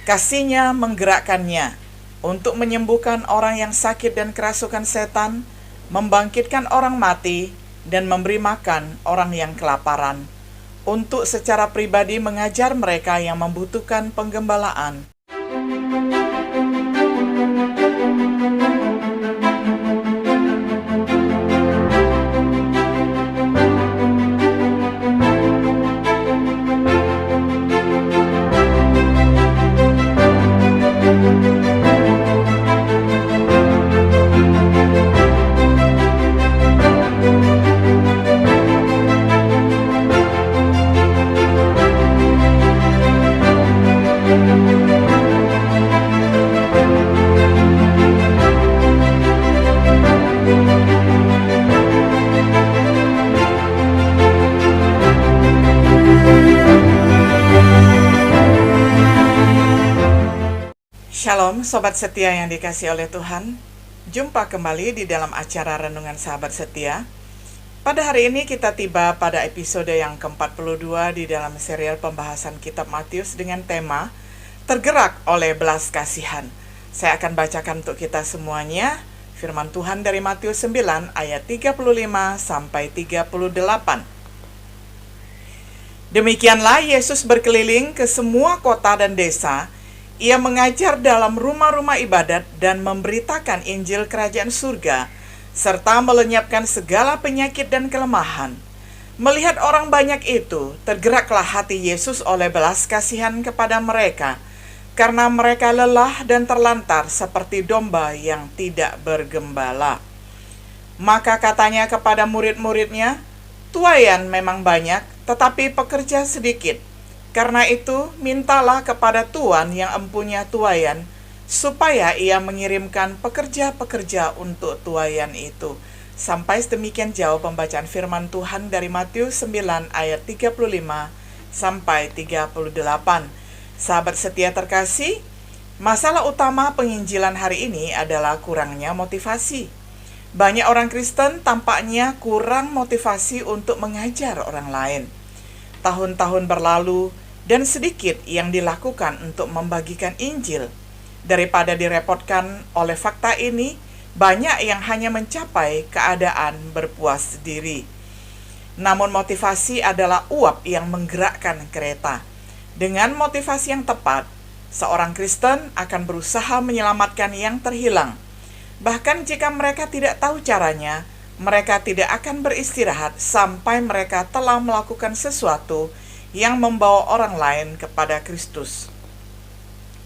Kasih-Nya menggerakkannya untuk menyembuhkan orang yang sakit dan kerasukan setan, membangkitkan orang mati, dan memberi makan orang yang kelaparan, untuk secara pribadi mengajar mereka yang membutuhkan penggembalaan. Shalom Sobat Setia yang dikasihi oleh Tuhan. Jumpa kembali di dalam acara Renungan Sahabat Setia. Pada hari ini kita tiba pada episode yang ke-42 di dalam serial pembahasan kitab Matius dengan tema Tergerak oleh Belas Kasihan. Saya akan bacakan untuk kita semuanya firman Tuhan dari Matius 9 ayat 35 sampai 38. Demikianlah Yesus berkeliling ke semua kota dan desa. Ia mengajar dalam rumah-rumah ibadat dan memberitakan Injil Kerajaan Surga, serta melenyapkan segala penyakit dan kelemahan. Melihat orang banyak itu, tergeraklah hati Yesus oleh belas kasihan kepada mereka, karena mereka lelah dan terlantar seperti domba yang tidak bergembala. Maka katanya kepada murid-muridnya, "Tuaian memang banyak, tetapi pekerja sedikit. Karena itu, mintalah kepada Tuan yang empunya tuaian, supaya ia mengirimkan pekerja-pekerja untuk tuaian itu." Sampai sedemikian jauh pembacaan firman Tuhan dari Matius 9 ayat 35 sampai 38. Sahabat setia terkasih, masalah utama penginjilan hari ini adalah kurangnya motivasi. Banyak orang Kristen tampaknya kurang motivasi untuk mengajar orang lain. Tahun-tahun berlalu dan sedikit yang dilakukan untuk membagikan Injil. Daripada direpotkan oleh fakta ini, banyak yang hanya mencapai keadaan berpuas diri. Namun motivasi adalah uap yang menggerakkan kereta. Dengan motivasi yang tepat, seorang Kristen akan berusaha menyelamatkan yang terhilang. Bahkan jika mereka tidak tahu caranya, mereka tidak akan beristirahat sampai mereka telah melakukan sesuatu yang membawa orang lain kepada Kristus.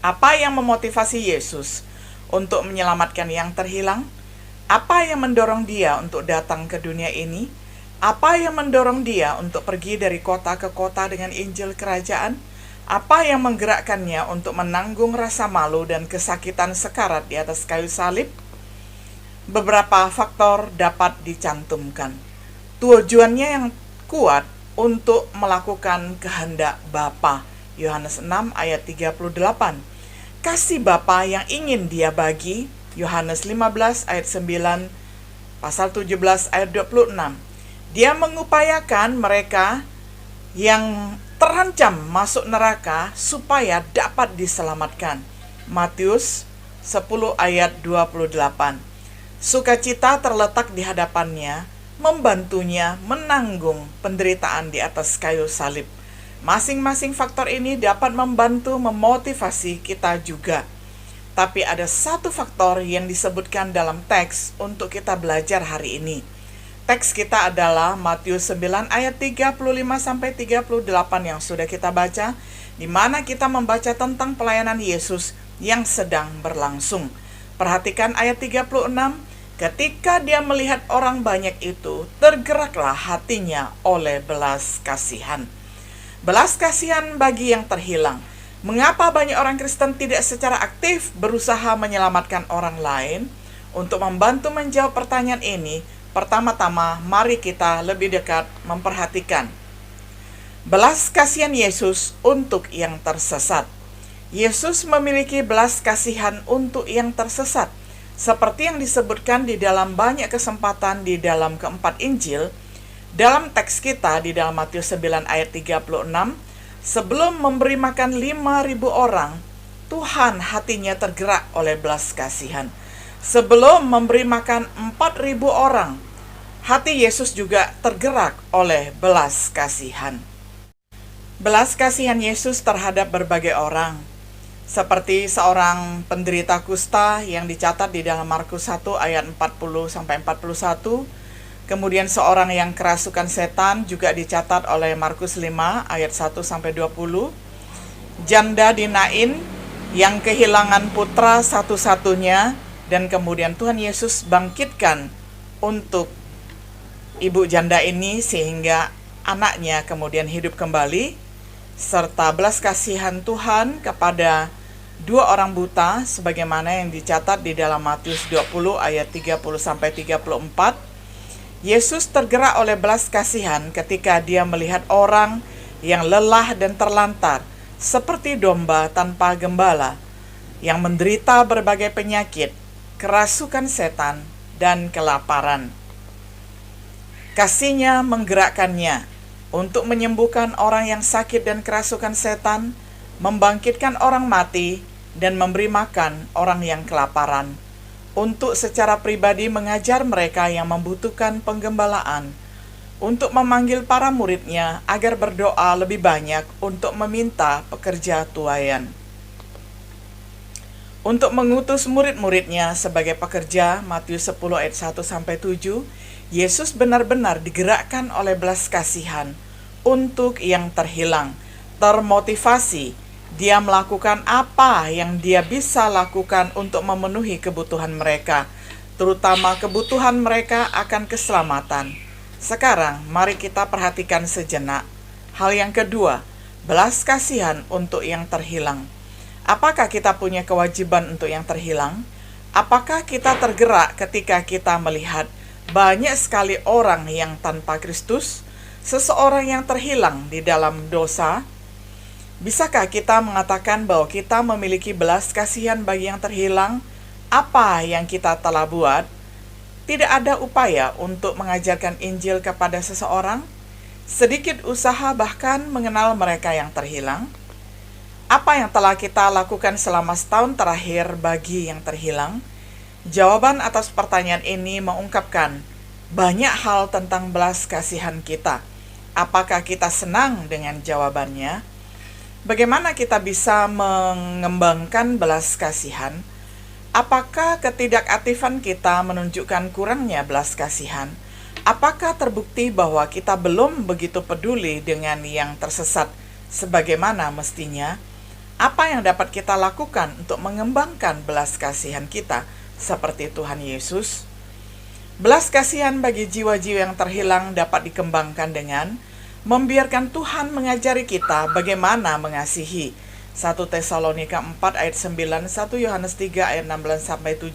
Apa yang memotivasi Yesus untuk menyelamatkan yang terhilang? Apa yang mendorong dia untuk datang ke dunia ini? Apa yang mendorong dia untuk pergi dari kota ke kota dengan Injil Kerajaan? Apa yang menggerakkannya untuk menanggung rasa malu dan kesakitan sekarat di atas kayu salib? Beberapa faktor dapat dicantumkan. Tujuannya yang kuat untuk melakukan kehendak Bapa. Yohanes 6 ayat 38. Kasih Bapa yang ingin dia bagi. Yohanes 15 ayat 9, pasal 17 ayat 26. Dia mengupayakan mereka yang terancam masuk neraka supaya dapat diselamatkan. Matius 10 ayat 28. Sukacita terletak di hadapannya, membantunya menanggung penderitaan di atas kayu salib. Masing-masing faktor ini dapat membantu memotivasi kita juga. Tapi ada satu faktor yang disebutkan dalam teks untuk kita belajar hari ini. Teks kita adalah Matius 9 ayat 35 sampai 38 yang sudah kita baca, di mana kita membaca tentang pelayanan Yesus yang sedang berlangsung. Perhatikan ayat 36. Ketika dia melihat orang banyak itu, tergeraklah hatinya oleh belas kasihan. Belas kasihan bagi yang terhilang. Mengapa banyak orang Kristen tidak secara aktif berusaha menyelamatkan orang lain? Untuk membantu menjawab pertanyaan ini, pertama-tama mari kita lebih dekat memperhatikan belas kasihan Yesus untuk yang tersesat. Yesus memiliki belas kasihan untuk yang tersesat. Seperti yang disebutkan di dalam banyak kesempatan di dalam keempat Injil, dalam teks kita di dalam Matius 9 ayat 36, sebelum memberi makan 5.000 orang, Tuhan hatinya tergerak oleh belas kasihan. Sebelum memberi makan 4.000 orang, hati Yesus juga tergerak oleh belas kasihan. Belas kasihan Yesus terhadap berbagai orang, seperti seorang penderita kusta yang dicatat di dalam Markus 1 ayat 40-41. Kemudian seorang yang kerasukan setan juga dicatat oleh Markus 5 ayat 1-20. Janda di Nain yang kehilangan putra satu-satunya, dan kemudian Tuhan Yesus bangkitkan untuk ibu janda ini sehingga anaknya kemudian hidup kembali, serta belas kasihan Tuhan kepada 2 orang buta sebagaimana yang dicatat di dalam Matius 20 ayat 30-34. Yesus tergerak oleh belas kasihan ketika dia melihat orang yang lelah dan terlantar seperti domba tanpa gembala, yang menderita berbagai penyakit, kerasukan setan, dan kelaparan. Kasih-Nya menggerakkannya untuk menyembuhkan orang yang sakit dan kerasukan setan, membangkitkan orang mati, dan memberi makan orang yang kelaparan, untuk secara pribadi mengajar mereka yang membutuhkan penggembalaan, untuk memanggil para murid-Nya agar berdoa lebih banyak untuk meminta pekerja tuaian, untuk mengutus murid-murid-Nya sebagai pekerja. Matius 10 ayat 1-7. Yesus benar-benar digerakkan oleh belas kasihan untuk yang terhilang, termotivasi. Dia melakukan apa yang dia bisa lakukan untuk memenuhi kebutuhan mereka, terutama kebutuhan mereka akan keselamatan. Sekarang, mari kita perhatikan sejenak hal yang kedua, belas kasihan untuk yang terhilang. Apakah kita punya kewajiban untuk yang terhilang? Apakah kita tergerak ketika kita melihat banyak sekali orang yang tanpa Kristus, seseorang yang terhilang di dalam dosa? Bisakah kita mengatakan bahwa kita memiliki belas kasihan bagi yang terhilang? Apa yang kita telah buat? Tidak ada upaya untuk mengajarkan Injil kepada seseorang? Sedikit usaha bahkan mengenal mereka yang terhilang? Apa yang telah kita lakukan selama setahun terakhir bagi yang terhilang? Jawaban atas pertanyaan ini mengungkapkan banyak hal tentang belas kasihan kita. Apakah kita senang dengan jawabannya? Bagaimana kita bisa mengembangkan belas kasihan? Apakah ketidakaktifan kita menunjukkan kurangnya belas kasihan? Apakah terbukti bahwa kita belum begitu peduli dengan yang tersesat sebagaimana mestinya? Apa yang dapat kita lakukan untuk mengembangkan belas kasihan kita seperti Tuhan Yesus? Belas kasihan bagi jiwa-jiwa yang terhilang dapat dikembangkan dengan membiarkan Tuhan mengajari kita bagaimana mengasihi. 1 Tesalonika 4 ayat 9, 1 Yohanes 3 ayat 16-17.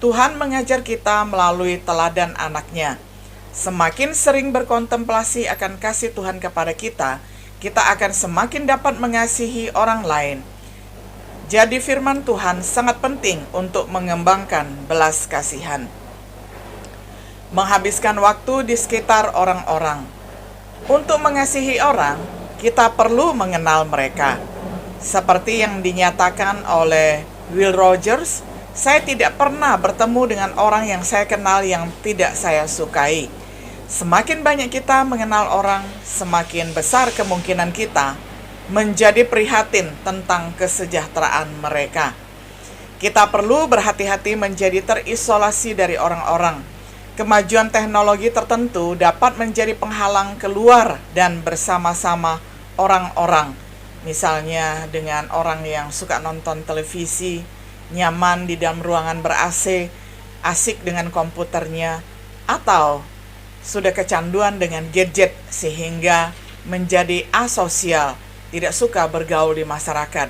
Tuhan mengajar kita melalui teladan anaknya. Semakin sering berkontemplasi akan kasih Tuhan kepada kita, kita akan semakin dapat mengasihi orang lain. Jadi firman Tuhan sangat penting untuk mengembangkan belas kasihan. Menghabiskan waktu di sekitar orang-orang. Untuk mengasihi orang, kita perlu mengenal mereka. Seperti yang dinyatakan oleh Will Rogers, saya tidak pernah bertemu dengan orang yang saya kenal yang tidak saya sukai. Semakin banyak kita mengenal orang, semakin besar kemungkinan kita menjadi prihatin tentang kesejahteraan mereka. Kita perlu berhati-hati menjadi terisolasi dari orang-orang. Kemajuan teknologi tertentu dapat menjadi penghalang keluar dan bersama-sama orang-orang. Misalnya dengan orang yang suka nonton televisi, nyaman di dalam ruangan ber-AC, asik dengan komputernya, atau sudah kecanduan dengan gadget sehingga menjadi asosial, tidak suka bergaul di masyarakat.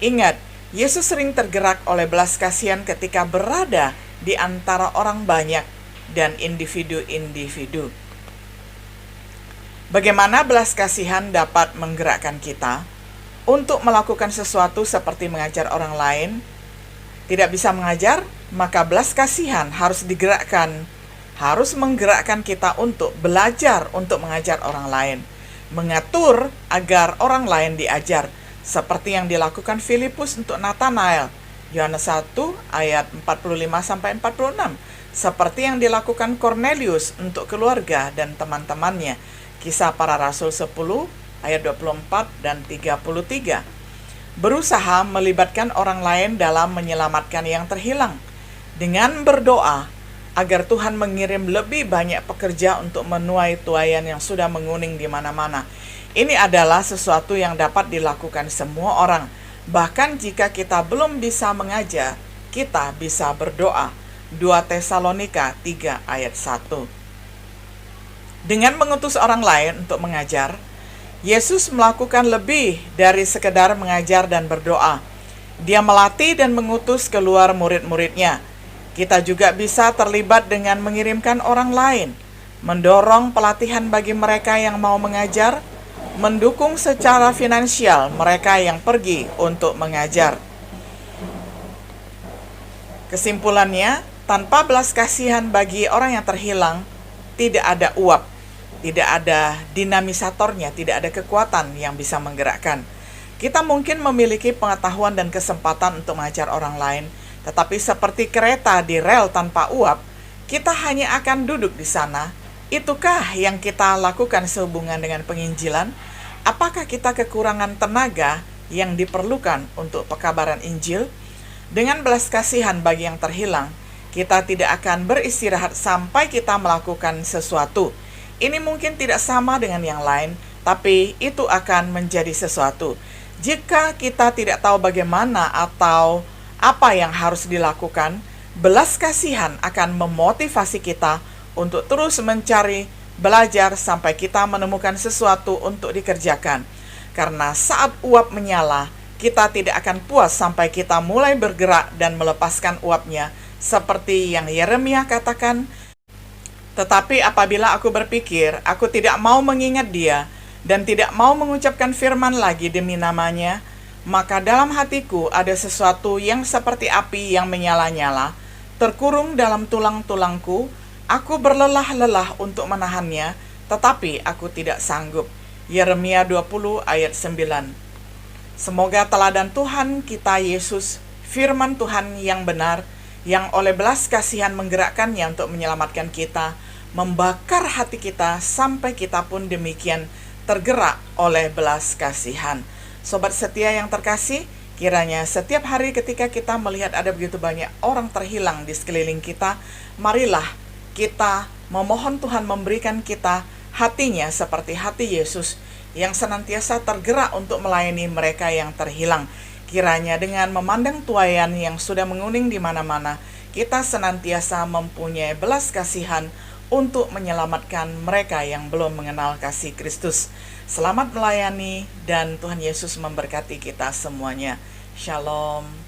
Ingat, Yesus sering tergerak oleh belas kasihan ketika berada di antara orang banyak dan individu-individu. Bagaimana belas kasihan dapat menggerakkan kita untuk melakukan sesuatu seperti mengajar orang lain? Tidak bisa mengajar, maka belas kasihan harus digerakkan, harus menggerakkan kita untuk belajar untuk mengajar orang lain, mengatur agar orang lain diajar, seperti yang dilakukan Filipus untuk Nathanael, Yohanes 1 ayat 45-46, seperti yang dilakukan Cornelius untuk keluarga dan teman-temannya, Kisah Para Rasul 10 ayat 24 dan 33. Berusaha melibatkan orang lain dalam menyelamatkan yang terhilang, dengan berdoa agar Tuhan mengirim lebih banyak pekerja untuk menuai tuaian yang sudah menguning di mana-mana. Ini adalah sesuatu yang dapat dilakukan semua orang. Bahkan jika kita belum bisa mengajar, kita bisa berdoa. 2 Tesalonika 3 ayat 1. Dengan mengutus orang lain untuk mengajar, Yesus melakukan lebih dari sekedar mengajar dan berdoa. Dia melatih dan mengutus keluar murid-muridnya. Kita juga bisa terlibat dengan mengirimkan orang lain, mendorong pelatihan bagi mereka yang mau mengajar, mendukung secara finansial mereka yang pergi untuk mengajar. Kesimpulannya, tanpa belas kasihan bagi orang yang terhilang, tidak ada uap, tidak ada dinamisatornya, tidak ada kekuatan yang bisa menggerakkan. Kita mungkin memiliki pengetahuan dan kesempatan untuk mengajar orang lain, tetapi seperti kereta di rel tanpa uap, kita hanya akan duduk di sana. Itukah yang kita lakukan sehubungan dengan penginjilan? Apakah kita kekurangan tenaga yang diperlukan untuk pekabaran Injil? Dengan belas kasihan bagi yang terhilang, kita tidak akan beristirahat sampai kita melakukan sesuatu. Ini mungkin tidak sama dengan yang lain, tapi itu akan menjadi sesuatu. Jika kita tidak tahu bagaimana atau apa yang harus dilakukan, belas kasihan akan memotivasi kita untuk terus mencari, belajar sampai kita menemukan sesuatu untuk dikerjakan. Karena saat uap menyala, kita tidak akan puas sampai kita mulai bergerak dan melepaskan uapnya, seperti yang Yeremia katakan, "Tetapi apabila aku berpikir, aku tidak mau mengingat dia, dan tidak mau mengucapkan firman lagi demi namanya, maka dalam hatiku ada sesuatu yang seperti api yang menyala-nyala, terkurung dalam tulang-tulangku. Aku berlelah-lelah untuk menahannya, tetapi aku tidak sanggup." Yeremia 20 ayat 9. Semoga teladan Tuhan kita Yesus, firman Tuhan yang benar, yang oleh belas kasihan menggerakkannya untuk menyelamatkan kita, membakar hati kita sampai kita pun demikian tergerak oleh belas kasihan. Sobat setia yang terkasih, kiranya setiap hari ketika kita melihat ada begitu banyak orang terhilang di sekeliling kita, marilah kita memohon Tuhan memberikan kita hatinya seperti hati Yesus yang senantiasa tergerak untuk melayani mereka yang terhilang. Kiranya dengan memandang tuaian yang sudah menguning di mana-mana, kita senantiasa mempunyai belas kasihan untuk menyelamatkan mereka yang belum mengenal kasih Kristus. Selamat melayani dan Tuhan Yesus memberkati kita semuanya. Shalom.